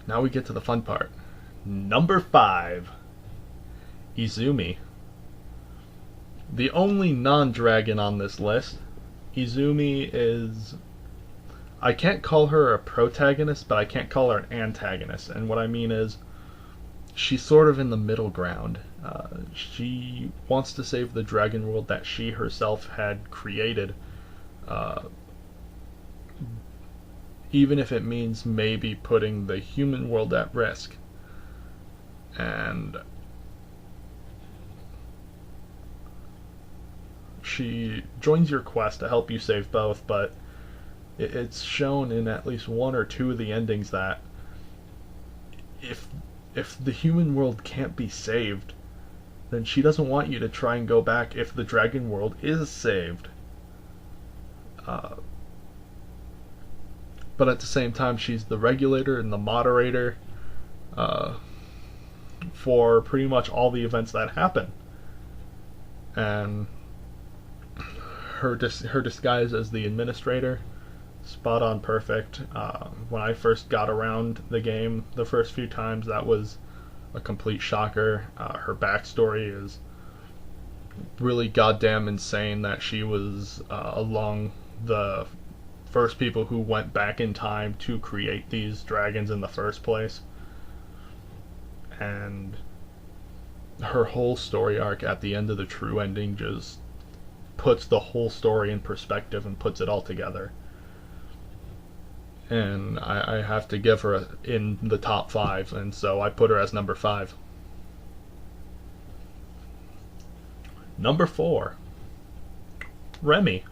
Now we get to the fun part. Number 5, Izumi. The only non-dragon on this list. Izumi is... I can't call her a protagonist, but I can't call her an antagonist. And what I mean is, she's sort of in the middle ground. She wants to save the dragon world that she herself had created, even if it means maybe putting the human world at risk. And she joins your quest to help you save both, but it's shown in at least one or two of the endings that if the human world can't be saved, then she doesn't want you to try and go back if the dragon world is saved. But at the same time, she's the regulator and the moderator for pretty much all the events that happen. And her disguise as the administrator, spot on perfect. When I first got around the game the first few times, that was a complete shocker. Her backstory is really goddamn insane, that she was along the first people who went back in time to create these dragons in the first place. And her whole story arc at the end of the true ending just puts the whole story in perspective and puts it all together. And I have to give her in the top 5, and so I put her as number 5. Number 4, Remy.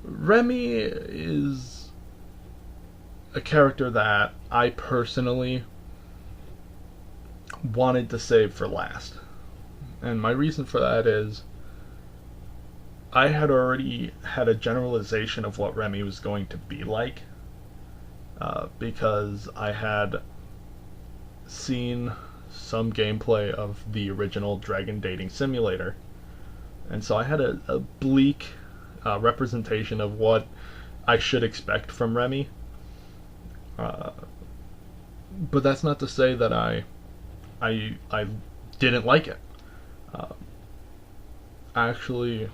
Remy is a character that I personally wanted to save for last. And my reason for that is I had already had a generalization of what Remy was going to be like, because I had seen some gameplay of the original Dragon Dating Simulator, and so I had a bleak representation of what I should expect from Remy. But that's not to say that I didn't like it. I actually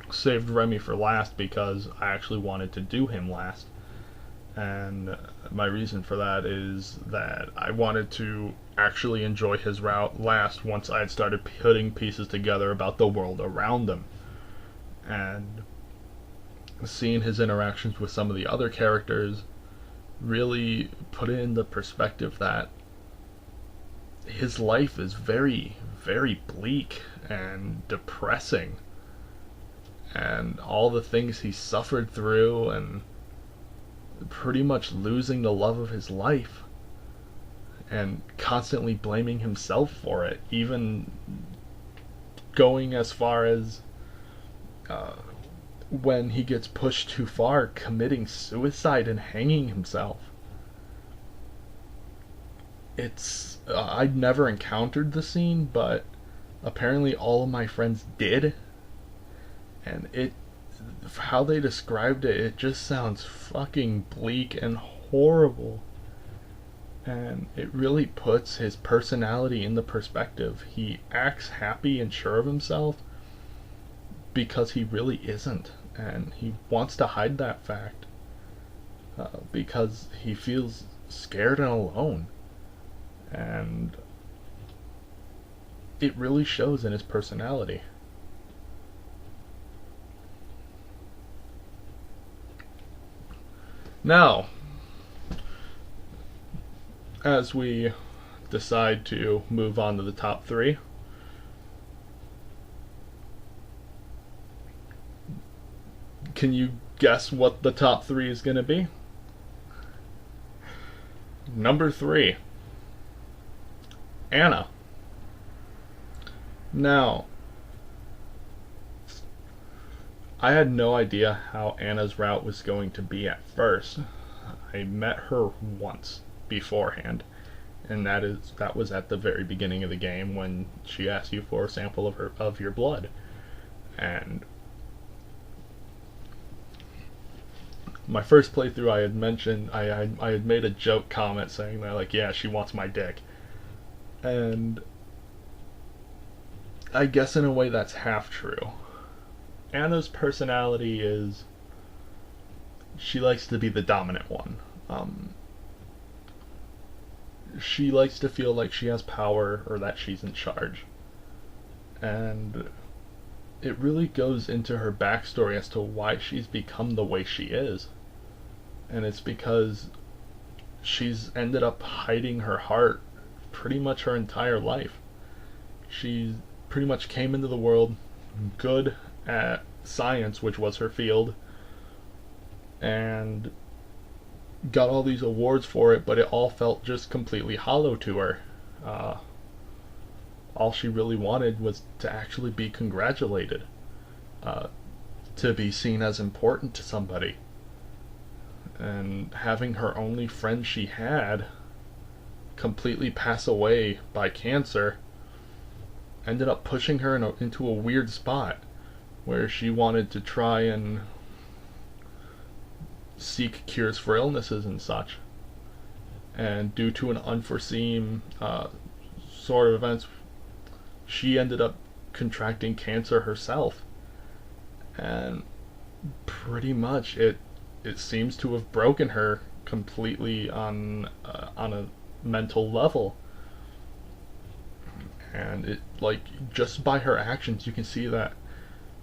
saved Remy for last because I actually wanted to do him last. And my reason for that is that I wanted to actually enjoy his route last once I had started putting pieces together about the world around him. And seeing his interactions with some of the other characters really put it into perspective that his life is very, very bleak and depressing. And all the things he suffered through, and pretty much losing the love of his life, and constantly blaming himself for it, even going as far as when he gets pushed too far, committing suicide and hanging himself. It's I'd never encountered the scene, but apparently all of my friends did. And how they described it, it just sounds fucking bleak and horrible. And it really puts his personality into perspective. He acts happy and sure of himself because he really isn't. And he wants to hide that fact because he feels scared and alone. And it really shows in his personality. Now, as we decide to move on to the top 3, can you guess what the top 3 is going to be? Number 3, Anna. Now, I had no idea how Anna's route was going to be at first. I met her once beforehand, and that was at the very beginning of the game when she asked you for a sample of your blood. And my first playthrough, I had mentioned I had made a joke comment saying that, like, yeah, she wants my dick, and I guess in a way that's half true. Anna's personality is she likes to be the dominant one. She likes to feel like she has power or that she's in charge, and it really goes into her backstory as to why she's become the way she is. And it's because she's ended up hiding her heart pretty much her entire life. She pretty much came into the world good at science, which was her field, and got all these awards for it, but it all felt just completely hollow to her. All she really wanted was to actually be congratulated, to be seen as important to somebody. And having her only friend she had completely pass away by cancer ended up pushing her into a weird spot where she wanted to try and seek cures for illnesses and such. And due to an unforeseen sort of events, she ended up contracting cancer herself. And pretty much it seems to have broken her completely on a mental level. And it, like, just by her actions you can see that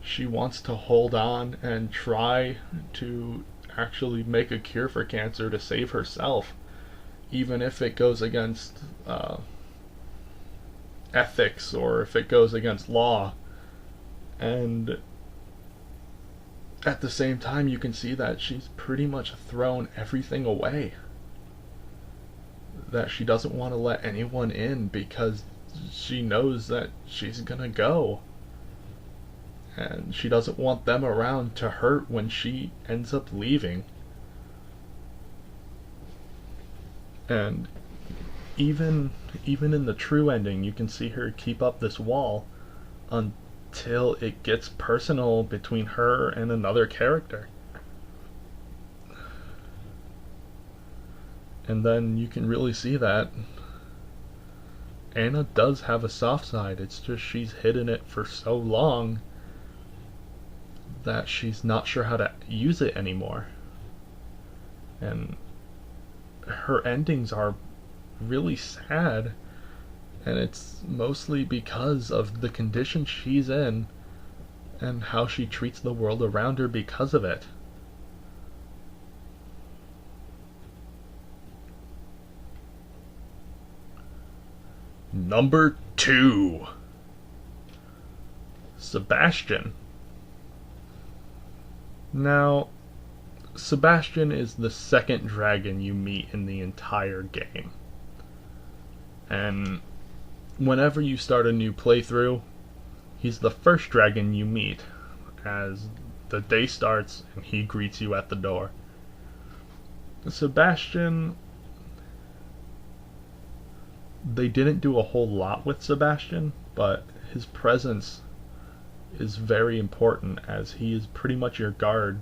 she wants to hold on and try to actually make a cure for cancer to save herself, even if it goes against ethics or if it goes against law. And at the same time you can see that she's pretty much thrown everything away, that she doesn't want to let anyone in because she knows that she's gonna go, and she doesn't want them around to hurt when she ends up leaving. And even in the true ending, you can see her keep up this wall until it gets personal between her and another character. And then you can really see that Anna does have a soft side. It's just she's hidden it for so long that she's not sure how to use it anymore. And her endings are really sad, and it's mostly because of the condition she's in and how she treats the world around her because of it. Number 2, Sebastian. Now, Sebastian is the second dragon you meet in the entire game. And whenever you start a new playthrough, he's the first dragon you meet as the day starts and he greets you at the door. Sebastian, they didn't do a whole lot with Sebastian, but his presence is very important as he is pretty much your guard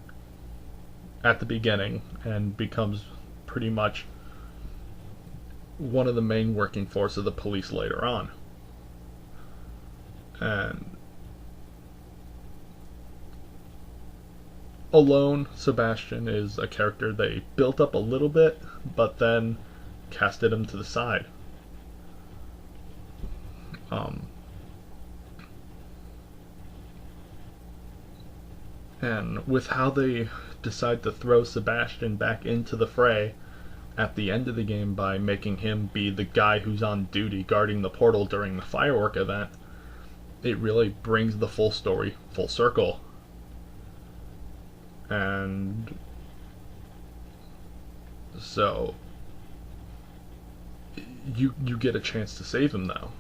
at the beginning and becomes pretty much one of the main working force of the police later on. And alone, Sebastian is a character they built up a little bit, but then casted him to the side. And with how they decide to throw Sebastian back into the fray at the end of the game by making him be the guy who's on duty guarding the portal during the firework event, it really brings the full story full circle. And so you get a chance to save him though.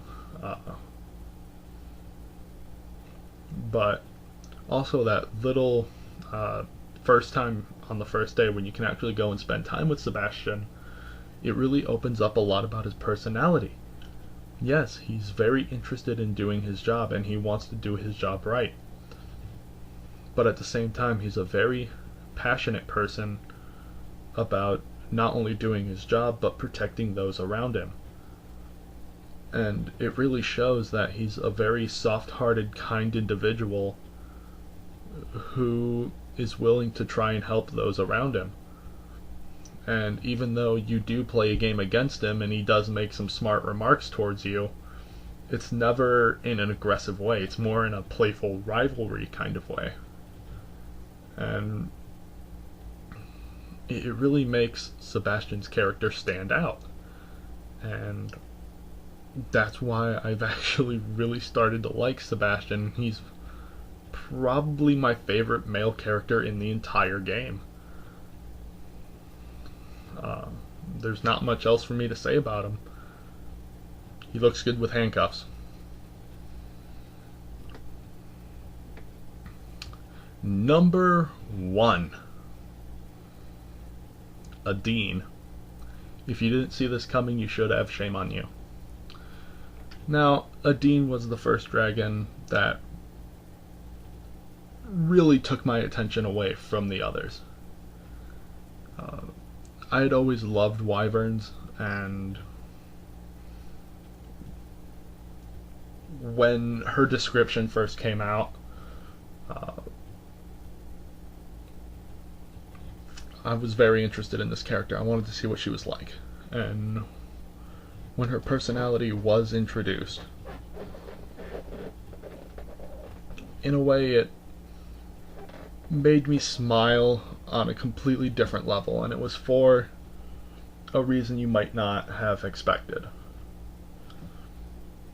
But also that little first time on the first day when you can actually go and spend time with Sebastian, it really opens up a lot about his personality. Yes, he's very interested in doing his job and he wants to do his job right. But at the same time, he's a very passionate person about not only doing his job but protecting those around him. And it really shows that he's a very soft-hearted, kind individual who is willing to try and help those around him. And even though you do play a game against him and he does make some smart remarks towards you, it's never in an aggressive way. It's more in a playful rivalry kind of way. And it really makes Sebastian's character stand out. And that's why I've actually really started to like Sebastian. He's probably my favorite male character in the entire game. There's not much else for me to say about him. He looks good with handcuffs. Number 1. Adine. If you didn't see this coming, you should have. Shame on you. Now, Adine was the first dragon that really took my attention away from the others. I had always loved wyverns, and when her description first came out, I was very interested in this character. I wanted to see what she was like. And when her personality was introduced, in a way it made me smile on a completely different level, and it was for a reason you might not have expected.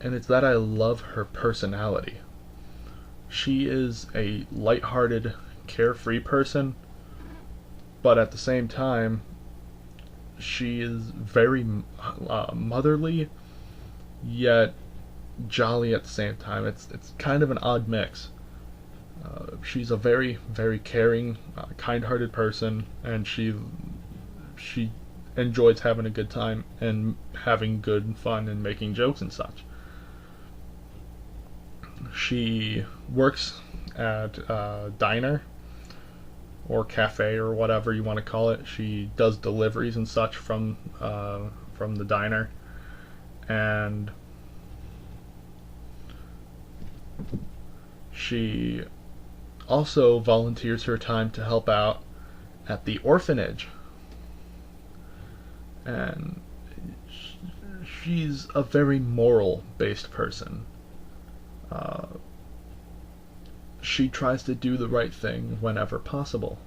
And it's that I love her personality. She is a lighthearted, carefree person, but at the same time, she is very motherly, yet jolly at the same time. It's kind of an odd mix. She's a very, very caring, kind-hearted person, and she enjoys having a good time and having good fun and making jokes and such. She works at a diner or cafe or whatever you want to call it. She does deliveries and such from the diner, and she also volunteers her time to help out at the orphanage. And she's a very moral-based person. She tries to do the right thing whenever possible.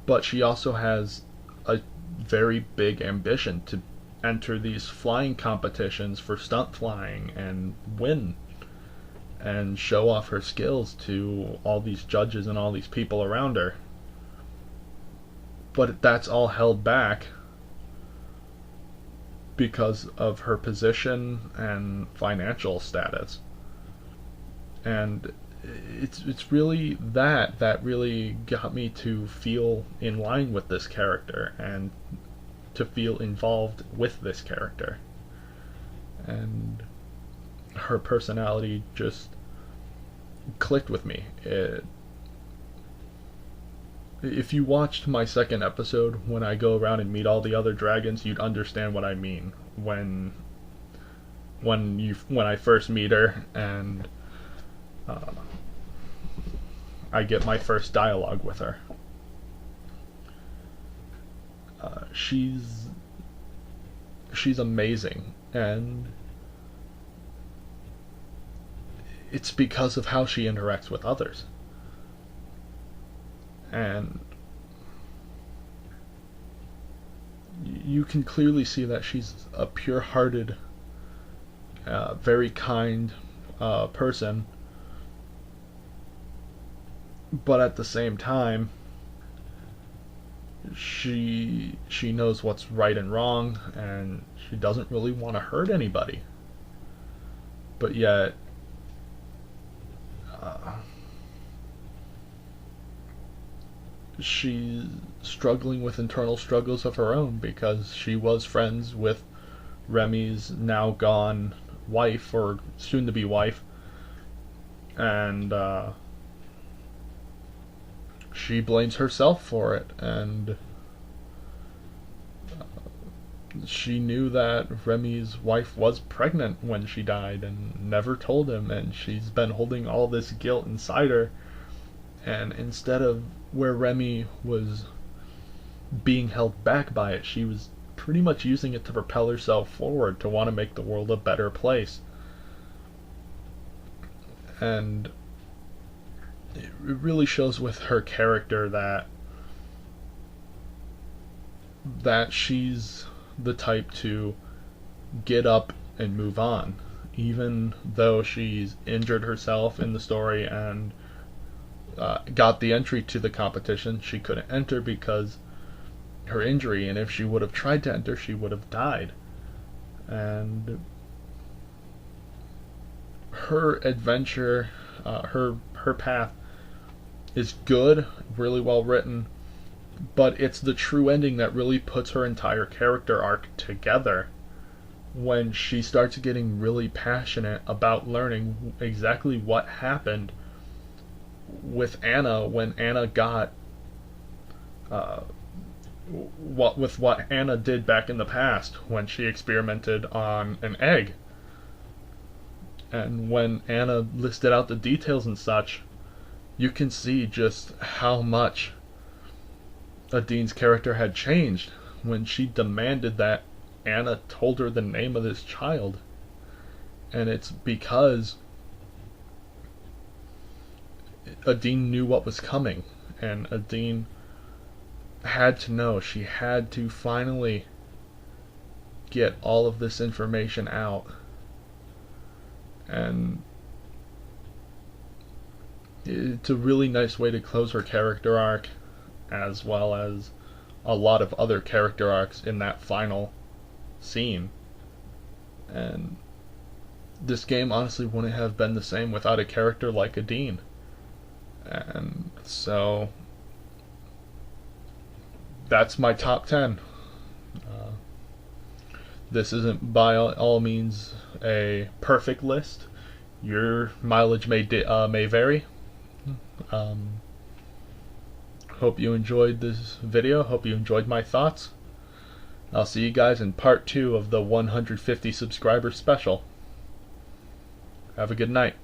But she also has a very big ambition to enter these flying competitions for stunt flying and win and show off her skills to all these judges and all these people around her. But that's all held back because of her position and financial status. And it's really that really got me to feel in line with this character and to feel involved with this character. And her personality just clicked with me. If you watched my second episode, when I go around and meet all the other dragons, you'd understand what I mean when I first meet her and I get my first dialogue with her. She's amazing, and it's because of how she interacts with others. And you can clearly see that she's a pure-hearted, very kind person, but at the same time, she knows what's right and wrong, and she doesn't really want to hurt anybody. But yet, she's struggling with internal struggles of her own because she was friends with Remy's now gone wife, or soon-to-be wife, and she blames herself for it, and she knew that Remy's wife was pregnant when she died and never told him, and she's been holding all this guilt inside her. And instead of where Remy was being held back by it, she was pretty much using it to propel herself forward, to want to make the world a better place. And it really shows with her character that she's the type to get up and move on, even though she's injured herself in the story and got the entry to the competition. She couldn't enter because her injury, and if she would have tried to enter, she would have died. And her adventure, her path is good, really well written, but it's the true ending that really puts her entire character arc together, when she starts getting really passionate about learning exactly what happened with Anna when Anna got what Anna did back in the past when she experimented on an egg. And when Anna listed out the details and such, you can see just how much Adine's character had changed when she demanded that Anna told her the name of this child. And it's because Adine knew what was coming, and Adine had to know. She had to finally get all of this information out. And it's a really nice way to close her character arc, as well as a lot of other character arcs in that final scene. And this game honestly wouldn't have been the same without a character like Adine. And so that's my top 10. This isn't by all means a perfect list. Your mileage may vary. Hope you enjoyed this video. Hope you enjoyed my thoughts. I'll see you guys in part 2 of the 150 subscriber special. Have a good night.